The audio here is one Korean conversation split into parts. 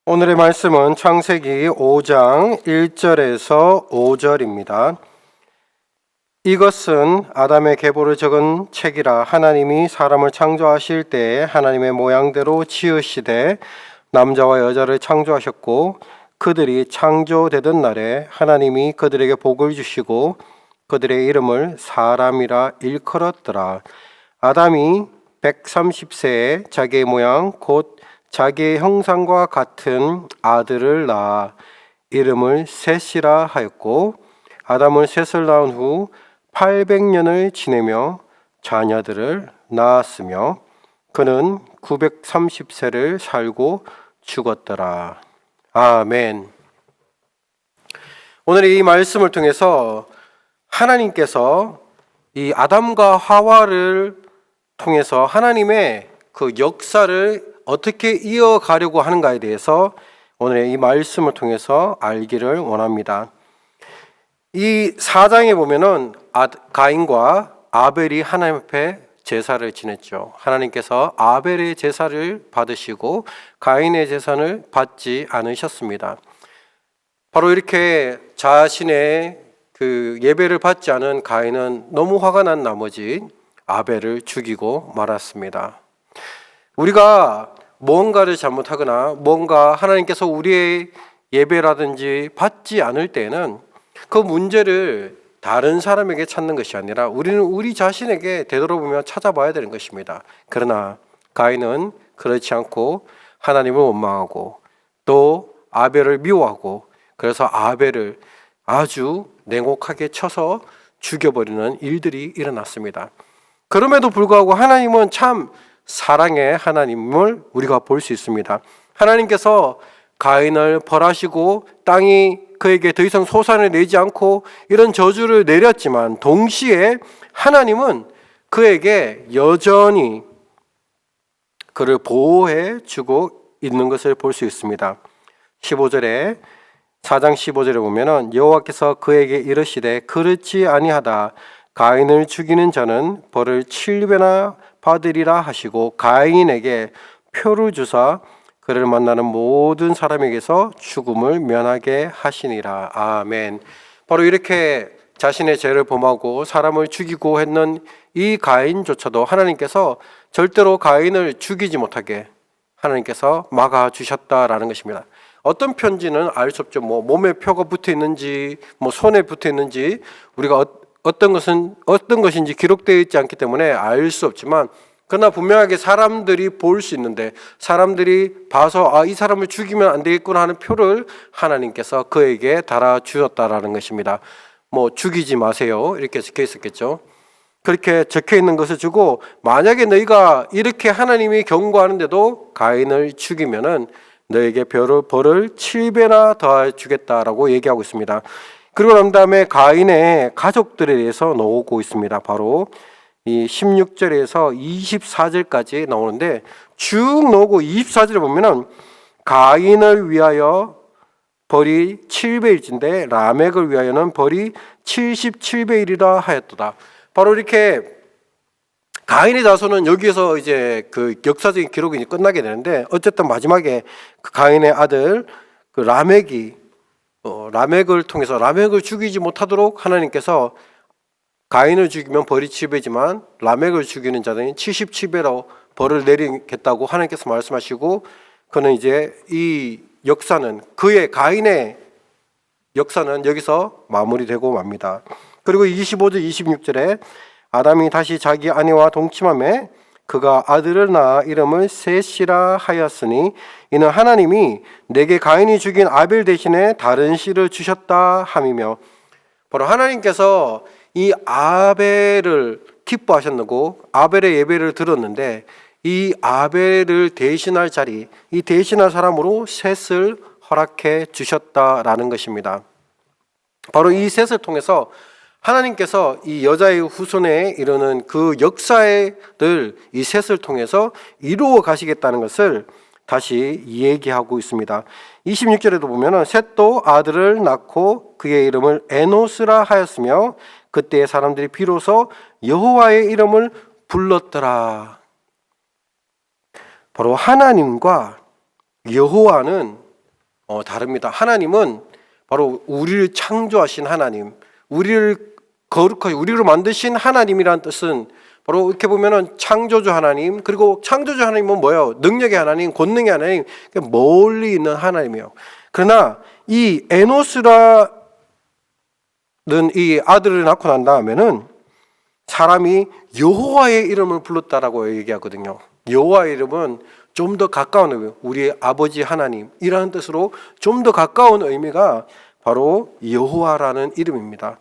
오늘의 말씀은 창세기 5장 1절에서 5절입니다. 이것은 아담의 계보를 적은 책이라. 하나님이 사람을 창조하실 때에 하나님의 모양대로 지으시되 남자와 여자를 창조하셨고, 그들이 창조되던 날에 하나님이 그들에게 복을 주시고 그들의 이름을 사람이라 일컬었더라. 아담이 130세에 자기의 모양 곧 자기의 형상과 같은 아들을 낳아 이름을 셋이라 하였고, 아담은 셋을 낳은 후 800년을 지내며 자녀들을 낳았으며 그는 930세를 살고 죽었더라. 아멘. 오늘 이 말씀을 통해서 하나님께서 이 아담과 하와를 통해서 하나님의 그 역사를 어떻게 이어가려고 하는가에 대해서 오늘 이 말씀을 통해서 알기를 원합니다. 이 4장에 보면은 가인과 아벨이 하나님 앞에 제사를 지냈죠. 하나님께서 아벨의 제사를 받으시고 가인의 제사를 받지 않으셨습니다. 바로 이렇게 자신의 그 예배를 받지 않은 가인은 너무 화가 난 나머지 아벨을 죽이고 말았습니다. 우리가 뭔가를 잘못하거나 뭔가 하나님께서 우리의 예배라든지 받지 않을 때는 그 문제를 다른 사람에게 찾는 것이 아니라 우리는 우리 자신에게 되돌아보며 찾아봐야 되는 것입니다. 그러나 가인은 그렇지 않고 하나님을 원망하고 또 아벨을 미워하고, 그래서 아벨을 아주 냉혹하게 쳐서 죽여버리는 일들이 일어났습니다. 그럼에도 불구하고 하나님은 참 사랑의 하나님을 우리가 볼 수 있습니다. 하나님께서 가인을 벌하시고 땅이 그에게 더 이상 소산을 내지 않고 이런 저주를 내렸지만, 동시에 하나님은 그에게 여전히 그를 보호해 주고 있는 것을 볼 수 있습니다. 15절에 4장 15절에 보면은 여호와께서 그에게 이르시되 그렇지 아니하다. 가인을 죽이는 자는 벌을 7배나 받으리라 하시고 가인에게 표를 주사 그를 만나는 모든 사람에게서 죽음을 면하게 하시니라. 아멘. 바로 이렇게 자신의 죄를 범하고 사람을 죽이고 했는 이 가인조차도 하나님께서 절대로 가인을 죽이지 못하게 하나님께서 막아주셨다라는 것입니다. 어떤 편지는 알 수 없죠. 몸에 표가 붙어 있는지 손에 붙어 있는지 우리가 어떤 것인지 기록되어 있지 않기 때문에 알 수 없지만, 그러나 분명하게 사람들이 볼 수 있는데, 사람들이 봐서 이 사람을 죽이면 안 되겠구나 하는 표를 하나님께서 그에게 달아주셨다라는 것입니다. 죽이지 마세요 이렇게 적혀 있었겠죠. 그렇게 적혀 있는 것을 주고, 만약에 너희가 이렇게 하나님이 경고하는데도 가인을 죽이면은 너에게 벌을 7배나 더 주겠다라고 얘기하고 있습니다. 그리고 난 다음에 가인의 가족들에 대해서 나오고 있습니다. 바로 이 16절에서 24절까지 나오는데 쭉 나오고 24절에 보면은 가인을 위하여 벌이 7배일진데 라멕을 위하여는 벌이 77배이리라 하였도다. 바로 이렇게 가인의 자손은 여기에서 이제 그 역사적인 기록이 끝나게 되는데, 어쨌든 마지막에 그 가인의 아들 그 라멕을 통해서 라멕을 죽이지 못하도록 하나님께서 가인을 죽이면 벌이 7배지만 라멕을 죽이는 자는 77배로 벌을 내리겠다고 하나님께서 말씀하시고, 그는 이제 이 역사는 가인의 역사는 여기서 마무리되고 맙니다. 그리고 25절 26절에 아담이 다시 자기 아내와 동침하매 그가 아들을 낳아 이름을 셋이라 하였으니 이는 하나님이 내게 가인이 죽인 아벨 대신에 다른 씨를 주셨다 함이며, 바로 하나님께서 이 아벨을 기뻐하셨고 아벨의 예배를 들었는데 이 아벨을 대신할 자리, 이 대신할 사람으로 셋을 허락해 주셨다라는 것입니다. 바로 이 셋을 통해서 하나님께서 이 여자의 후손에 이르는 그 역사를 이 셋을 통해서 이루어 가시겠다는 것을 다시 얘기하고 있습니다. 26절에도 보면 셋도 아들을 낳고 그의 이름을 에노스라 하였으며 그때의 사람들이 비로소 여호와의 이름을 불렀더라. 바로 하나님과 여호와는 다릅니다. 하나님은 바로 우리를 창조하신 하나님, 우리를 거룩하게 우리를 만드신 하나님이란 뜻은 바로 이렇게 보면은 창조주 하나님, 그리고 창조주 하나님은 뭐예요? 능력의 하나님, 권능의 하나님, 멀리 있는 하나님이에요. 그러나 이 에노스라는 이 아들을 낳고 난 다음에는 사람이 여호와의 이름을 불렀다라고 얘기하거든요. 여호와의 이름은 좀 더 가까운 의미, 우리의 아버지 하나님이라는 뜻으로 좀 더 가까운 의미가 바로 여호와라는 이름입니다.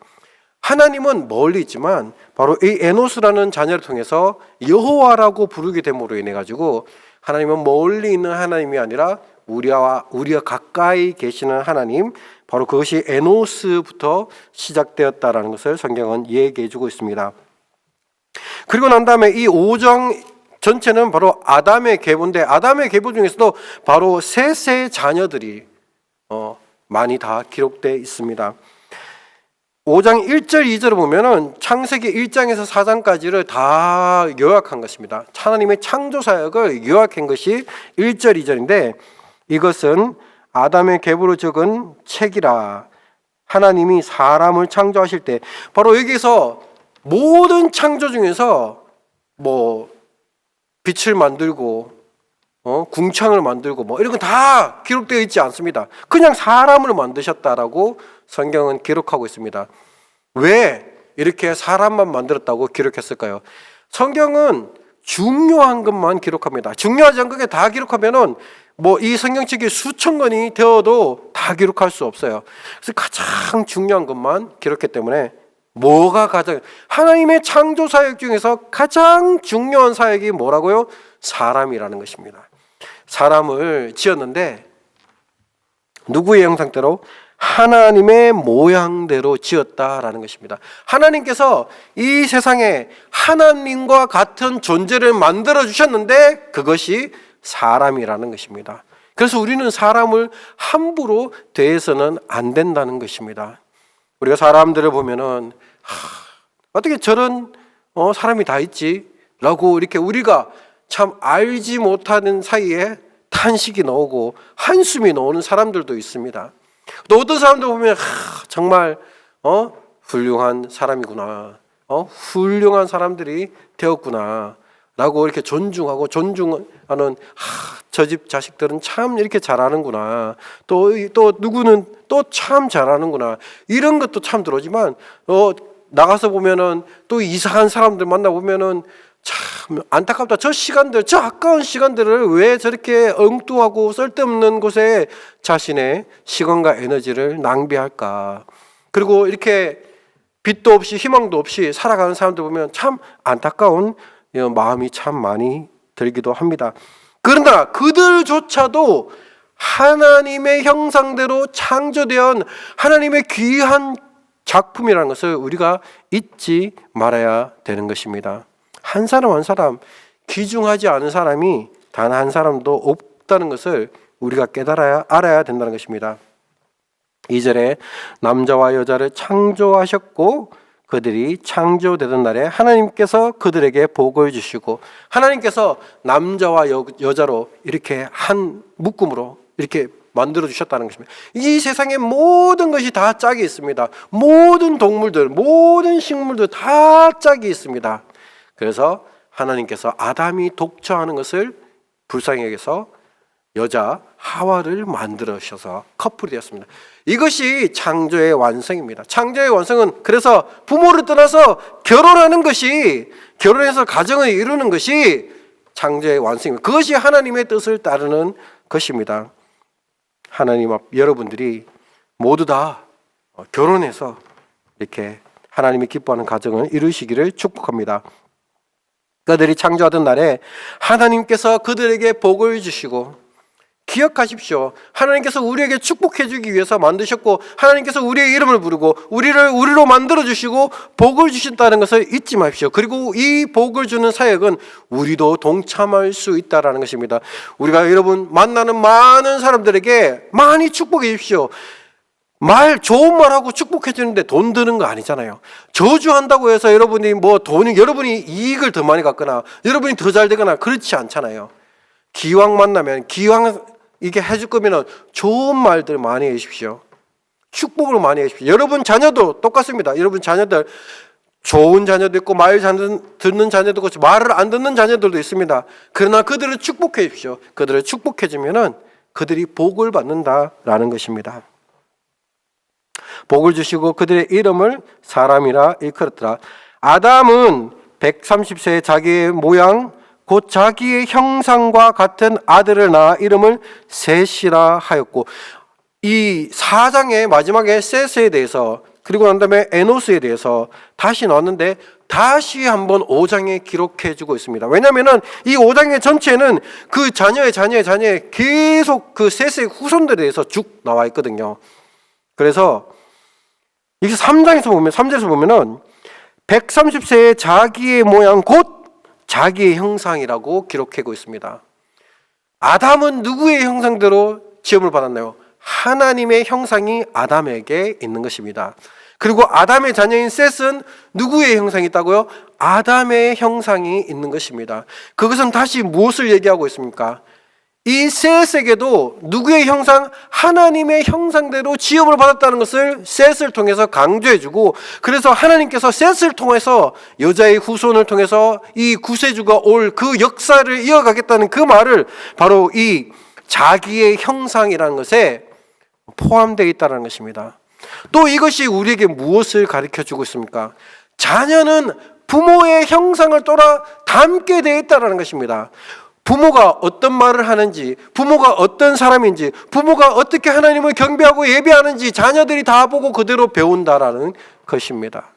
하나님은 멀리 있지만 바로 이 에노스라는 자녀를 통해서 여호와라고 부르게 됨으로 인해 가지고 하나님은 멀리 있는 하나님이 아니라 우리와 가까이 계시는 하나님, 바로 그것이 에노스부터 시작되었다라는 것을 성경은 얘기해 주고 있습니다. 그리고 난 다음에 이 5장 전체는 바로 아담의 계보인데, 아담의 계보 중에서도 바로 셋의 자녀들이 많이 다 기록되어 있습니다. 5장 1절 2절을 보면은 창세기 1장에서 4장까지를 다 요약한 것입니다. 하나님의 창조 사역을 요약한 것이 1절 2절인데, 이것은 아담의 계보로 적은 책이라. 하나님이 사람을 창조하실 때 바로 여기서 모든 창조 중에서 뭐 빛을 만들고 궁창을 만들고 뭐 이런 건 다 기록되어 있지 않습니다. 그냥 사람을 만드셨다라고 성경은 기록하고 있습니다. 왜 이렇게 사람만 만들었다고 기록했을까요? 성경은 중요한 것만 기록합니다. 중요하지 않은 게 다 기록하면은 뭐 이 성경책이 수천 권이 되어도 다 기록할 수 없어요. 그래서 가장 중요한 것만 기록했기 때문에 뭐가 가장 하나님의 창조 사역 중에서 가장 중요한 사역이 뭐라고요? 사람이라는 것입니다. 사람을 지었는데 누구의 형상대로? 하나님의 모양대로 지었다라는 것입니다. 하나님께서 이 세상에 하나님과 같은 존재를 만들어 주셨는데 그것이 사람이라는 것입니다. 그래서 우리는 사람을 함부로 대해서는 안 된다는 것입니다. 우리가 사람들을 보면은 어떻게 저런 사람이 다 있지? 라고 이렇게 우리가 참 알지 못하는 사이에 탄식이 나오고 한숨이 나오는 사람들도 있습니다. 또 어떤 사람들 보면 정말 훌륭한 사람이구나, 훌륭한 사람들이 되었구나 라고 이렇게 존중하고 존중하는 저 집 자식들은 참 이렇게 잘하는구나, 또 누구는 또 참 잘하는구나, 이런 것도 참 들어오지만 나가서 보면은 또 이상한 사람들 만나보면은 참 안타깝다. 저 시간들, 저 아까운 시간들을 왜 저렇게 엉뚱하고 쓸데없는 곳에 자신의 시간과 에너지를 낭비할까. 그리고 이렇게 빛도 없이 희망도 없이 살아가는 사람들 보면 참 안타까운 마음이 참 많이 들기도 합니다. 그러나 그들조차도 하나님의 형상대로 창조된 하나님의 귀한 작품이라는 것을 우리가 잊지 말아야 되는 것입니다. 한 사람 한 사람 귀중하지 않은 사람이 단 한 사람도 없다는 것을 우리가 알아야 된다는 것입니다. 2절에 남자와 여자를 창조하셨고 그들이 창조되던 날에 하나님께서 그들에게 복을 주시고, 하나님께서 남자와 여자로 이렇게 한 묶음으로 이렇게 만들어 주셨다는 것입니다. 이 세상의 모든 것이 다 짝이 있습니다. 모든 동물들, 모든 식물들 다 짝이 있습니다. 그래서 하나님께서 아담이 독처하는 것을 불쌍히 여겨서 여자 하와를 만들어셔서 커플이 되었습니다. 이것이 창조의 완성입니다. 창조의 완성은 그래서 부모를 떠나서 결혼해서 가정을 이루는 것이 창조의 완성입니다. 그것이 하나님의 뜻을 따르는 것입니다. 하나님 앞 여러분들이 모두 다 결혼해서 이렇게 하나님이 기뻐하는 가정을 이루시기를 축복합니다. 그들이 창조하던 날에 하나님께서 그들에게 복을 주시고, 기억하십시오. 하나님께서 우리에게 축복해 주기 위해서 만드셨고, 하나님께서 우리의 이름을 부르고 우리로 만들어 주시고 복을 주신다는 것을 잊지 마십시오. 그리고 이 복을 주는 사역은 우리도 동참할 수 있다라는 것입니다. 우리가 여러분 만나는 많은 사람들에게 많이 축복해 주십시오. 좋은 말하고 축복해 주는데 돈 드는 거 아니잖아요. 저주한다고 해서 여러분이 여러분이 이익을 더 많이 갖거나 여러분이 더 잘 되거나 그렇지 않잖아요. 기왕 만나면 이게 해줄 거면 좋은 말들 많이 해주십시오. 축복을 많이 해주십시오. 여러분 자녀도 똑같습니다. 여러분 자녀들 좋은 자녀도 있고 말 듣는 자녀도 있고 말을 안 듣는 자녀들도 있습니다. 그러나 그들을 축복해 주십시오. 그들을 축복해 주면은 그들이 복을 받는다라는 것입니다. 복을 주시고 그들의 이름을 사람이라 일컬었더라. 아담은 130세에 자기의 모양 곧 자기의 형상과 같은 아들을 낳아 이름을 셋이라 하였고, 이 4장의 마지막에 셋에 대해서 그리고 난 다음에 에노스에 대해서 다시 나왔는데 다시 한번 5장에 기록해 주고 있습니다. 왜냐하면 이 5장의 전체는 그 자녀의 계속 그 셋의 후손들에 대해서 쭉 나와 있거든요. 그래서 여기서 3장에서 보면 3절에서 보면은 130세의 자기의 모양 곧 자기의 형상이라고 기록하고 있습니다. 아담은 누구의 형상대로 지음을 받았나요? 하나님의 형상이 아담에게 있는 것입니다. 그리고 아담의 자녀인 셋은 누구의 형상이 있다고요? 아담의 형상이 있는 것입니다. 그것은 다시 무엇을 얘기하고 있습니까? 이 셋에게도 누구의 형상? 하나님의 형상대로 지음을 받았다는 것을 셋을 통해서 강조해주고, 그래서 하나님께서 셋을 통해서 여자의 후손을 통해서 이 구세주가 올 그 역사를 이어가겠다는 그 말을 바로 이 자기의 형상이라는 것에 포함되어 있다는 것입니다. 또 이것이 우리에게 무엇을 가르쳐주고 있습니까? 자녀는 부모의 형상을 따라 닮게 되어 있다는 것입니다. 부모가 어떤 말을 하는지, 부모가 어떤 사람인지, 부모가 어떻게 하나님을 경배하고 예배하는지 자녀들이 다 보고 그대로 배운다라는 것입니다.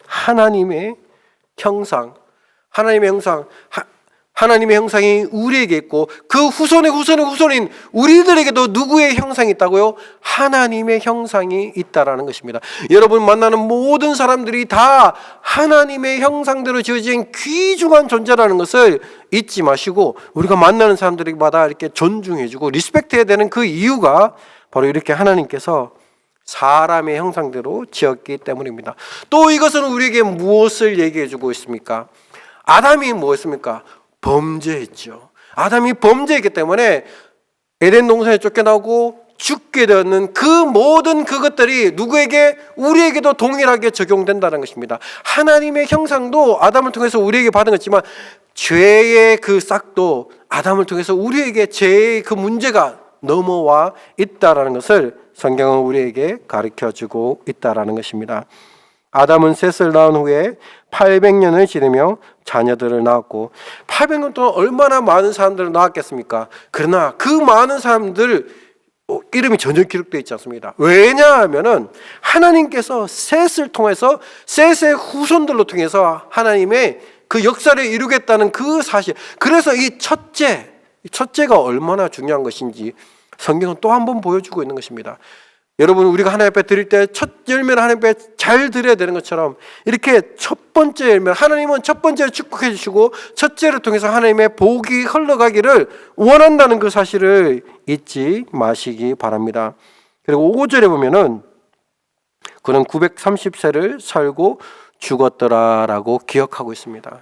하나님의 형상, 하나님의 형상이 우리에게 있고 그 후손의 후손인 우리들에게도 누구의 형상이 있다고요? 하나님의 형상이 있다라는 것입니다. 여러분 만나는 모든 사람들이 다 하나님의 형상대로 지어진 귀중한 존재라는 것을 잊지 마시고, 우리가 만나는 사람들마다 이렇게 존중해주고 리스펙트해야 되는 그 이유가 바로 이렇게 하나님께서 사람의 형상대로 지었기 때문입니다. 또 이것은 우리에게 무엇을 얘기해주고 있습니까? 아담이 뭐였습니까? 범죄했죠. 아담이 범죄했기 때문에 에덴 동산에 쫓겨나고 죽게 되었는 그 모든 그것들이 누구에게? 우리에게도 동일하게 적용된다는 것입니다. 하나님의 형상도 아담을 통해서 우리에게 받은 것이지만 죄의 그 싹도 아담을 통해서 우리에게 죄의 그 문제가 넘어와 있다라는 것을 성경은 우리에게 가르쳐주고 있다라는 것입니다. 아담은 셋을 낳은 후에 800년을 지내며 자녀들을 낳았고, 800년 동안 얼마나 많은 사람들을 낳았겠습니까? 그러나 그 많은 사람들 이름이 전혀 기록되어 있지 않습니다. 왜냐하면 하나님께서 셋을 통해서 셋의 후손들로 통해서 하나님의 그 역사를 이루겠다는 그 사실, 그래서 이 첫째가 얼마나 중요한 것인지 성경은 또 한 번 보여주고 있는 것입니다. 여러분, 우리가 하나님 앞에 드릴 때 첫 열매를 하나님 앞에 잘 드려야 되는 것처럼 이렇게 첫 번째 열매, 하나님은 첫 번째를 축복해 주시고 첫째를 통해서 하나님의 복이 흘러가기를 원한다는 그 사실을 잊지 마시기 바랍니다. 그리고 5절에 보면은 그는 930세를 살고 죽었더라라고 기억하고 있습니다.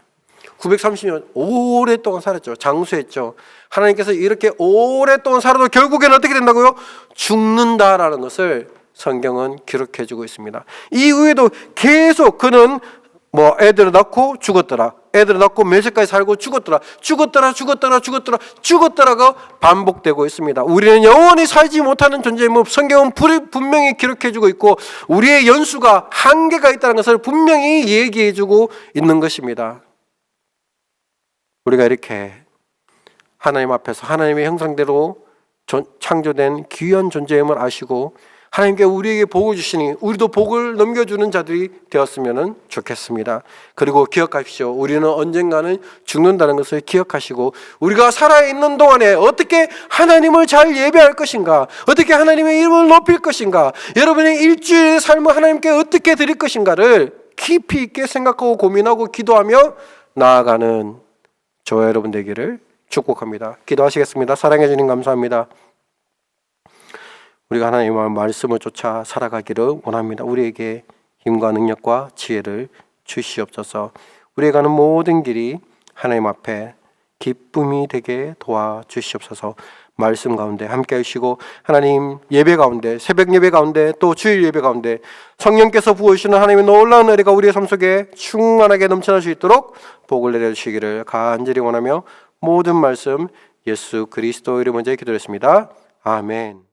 930년 오랫동안 살았죠. 장수했죠. 하나님께서 이렇게 오랫동안 살아도 결국에는 어떻게 된다고요? 죽는다라는 것을 성경은 기록해주고 있습니다. 이후에도 계속 그는 애들을 낳고 죽었더라, 애들을 낳고 몇 세까지 살고 죽었더라가 반복되고 있습니다. 우리는 영원히 살지 못하는 존재임을 성경은 분명히 기록해주고 있고 우리의 연수가 한계가 있다는 것을 분명히 얘기해주고 있는 것입니다. 우리가 이렇게 하나님 앞에서 하나님의 형상대로 창조된 귀한 존재임을 아시고 하나님께 우리에게 복을 주시니 우리도 복을 넘겨주는 자들이 되었으면 좋겠습니다. 그리고 기억하십시오. 우리는 언젠가는 죽는다는 것을 기억하시고 우리가 살아있는 동안에 어떻게 하나님을 잘 예배할 것인가, 어떻게 하나님의 이름을 높일 것인가, 여러분의 일주일의 삶을 하나님께 어떻게 드릴 것인가를 깊이 있게 생각하고 고민하고 기도하며 나아가는 저와 여러분 되기를 축복합니다. 기도하시겠습니다. 사랑해 주님 감사합니다. 우리가 하나님의 말씀을 쫓아 살아가기를 원합니다. 우리에게 힘과 능력과 지혜를 주시옵소서. 우리가 가는 모든 길이 하나님 앞에 기쁨이 되게 도와주시옵소서. 말씀 가운데 함께 하시고 하나님 예배 가운데 새벽 예배 가운데 또 주일 예배 가운데 성령께서 부어주시는 하나님의 놀라운 은혜가 우리의 삶 속에 충만하게 넘쳐날 수 있도록 복을 내려주시기를 간절히 원하며 모든 말씀 예수 그리스도 이름으로 기도했습니다. 아멘.